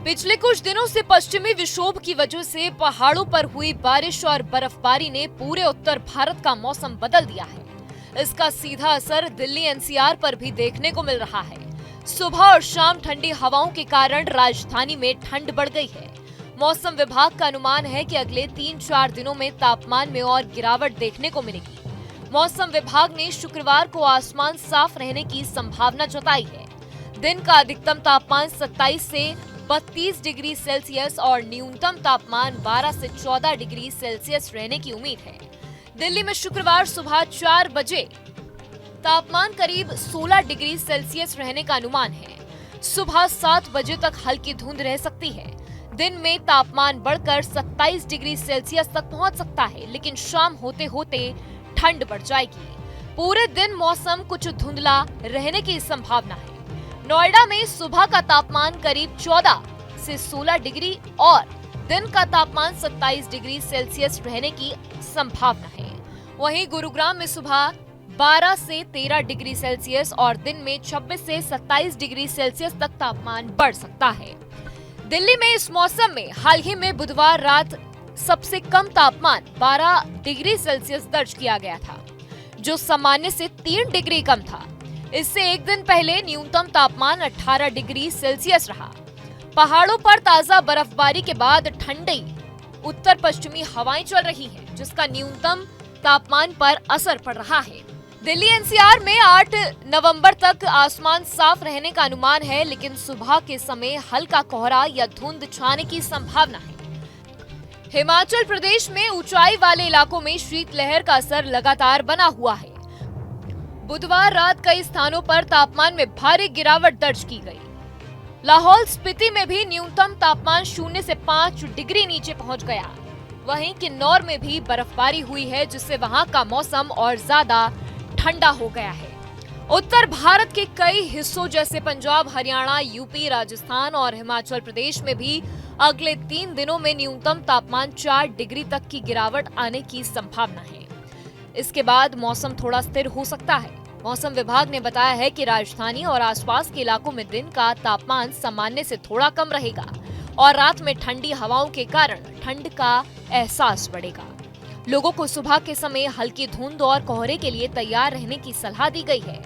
पिछले कुछ दिनों से पश्चिमी विक्षोभ की वजह से पहाड़ों पर हुई बारिश और बर्फबारी ने पूरे उत्तर भारत का मौसम बदल दिया है। इसका सीधा असर दिल्ली एनसीआर पर भी देखने को मिल रहा है। सुबह और शाम ठंडी हवाओं के कारण राजधानी में ठंड बढ़ गई है। मौसम विभाग का अनुमान है कि अगले 3-4 दिनों में तापमान में और गिरावट देखने को मिलेगी। मौसम विभाग ने शुक्रवार को आसमान साफ रहने की संभावना जताई है। दिन का अधिकतम तापमान 27 से 32 डिग्री सेल्सियस और न्यूनतम तापमान 12 से 14 डिग्री सेल्सियस रहने की उम्मीद है। दिल्ली में शुक्रवार सुबह 4 बजे तापमान करीब 16 डिग्री सेल्सियस रहने का अनुमान है। सुबह 7 बजे तक हल्की धुंध रह सकती है। दिन में तापमान बढ़कर 27 डिग्री सेल्सियस तक पहुंच सकता है, लेकिन शाम होते होते ठंड बढ़ जाएगी। पूरे दिन मौसम कुछ धुंधला रहने की संभावना है। नोएडा में सुबह का तापमान करीब 14 से 16 डिग्री और दिन का तापमान 27 डिग्री सेल्सियस रहने की संभावना है। वहीं गुरुग्राम में सुबह 12 से 13 डिग्री सेल्सियस और दिन में 26 से 27 डिग्री सेल्सियस तक तापमान बढ़ सकता है। दिल्ली में इस मौसम में हाल ही में बुधवार रात सबसे कम तापमान 12 डिग्री सेल्सियस दर्ज किया गया था, जो सामान्य से 3 डिग्री कम था। इससे एक दिन पहले न्यूनतम तापमान 18 डिग्री सेल्सियस रहा। पहाड़ों पर ताजा बर्फबारी के बाद ठंडी उत्तर पश्चिमी हवाएं चल रही हैं, जिसका न्यूनतम तापमान पर असर पड़ रहा है। दिल्ली एनसीआर में 8 नवंबर तक आसमान साफ रहने का अनुमान है, लेकिन सुबह के समय हल्का कोहरा या धुंध छाने की संभावना है। हिमाचल प्रदेश में ऊंचाई वाले इलाकों में शीतलहर का असर लगातार बना हुआ है। बुधवार रात कई स्थानों पर तापमान में भारी गिरावट दर्ज की गई। लाहौल स्पीति में भी न्यूनतम तापमान 0 से 5 डिग्री नीचे पहुंच गया। वहीं किन्नौर में भी बर्फबारी हुई है, जिससे वहां का मौसम और ज्यादा ठंडा हो गया है। उत्तर भारत के कई हिस्सों जैसे पंजाब, हरियाणा, यूपी, राजस्थान और हिमाचल प्रदेश में भी अगले 3 दिनों में न्यूनतम तापमान 4 डिग्री तक की गिरावट आने की संभावना है। इसके बाद मौसम थोड़ा स्थिर हो सकता है। मौसम विभाग ने बताया है कि राजधानी और आसपास के इलाकों में दिन का तापमान सामान्य से थोड़ा कम रहेगा और रात में ठंडी हवाओं के कारण ठंड का एहसास बढ़ेगा। लोगों को सुबह के समय हल्की धुंध और कोहरे के लिए तैयार रहने की सलाह दी गई है।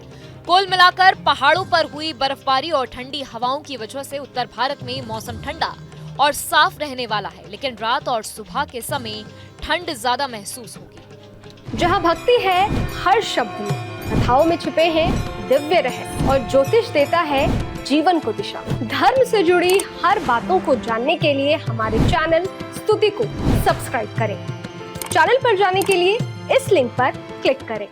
कुल मिलाकर पहाड़ों पर हुई बर्फबारी और ठंडी हवाओं की वजह से उत्तर भारत में मौसम ठंडा और साफ रहने वाला है, लेकिन रात और सुबह के समय ठंड ज्यादा महसूस होगी। जहाँ भक्ति है हर शब्द में, कथाओं में छिपे हैं दिव्य रहस्य और ज्योतिष देता है जीवन को दिशा। धर्म से जुड़ी हर बातों को जानने के लिए हमारे चैनल स्तुति को सब्सक्राइब करें। चैनल पर जाने के लिए इस लिंक पर क्लिक करें।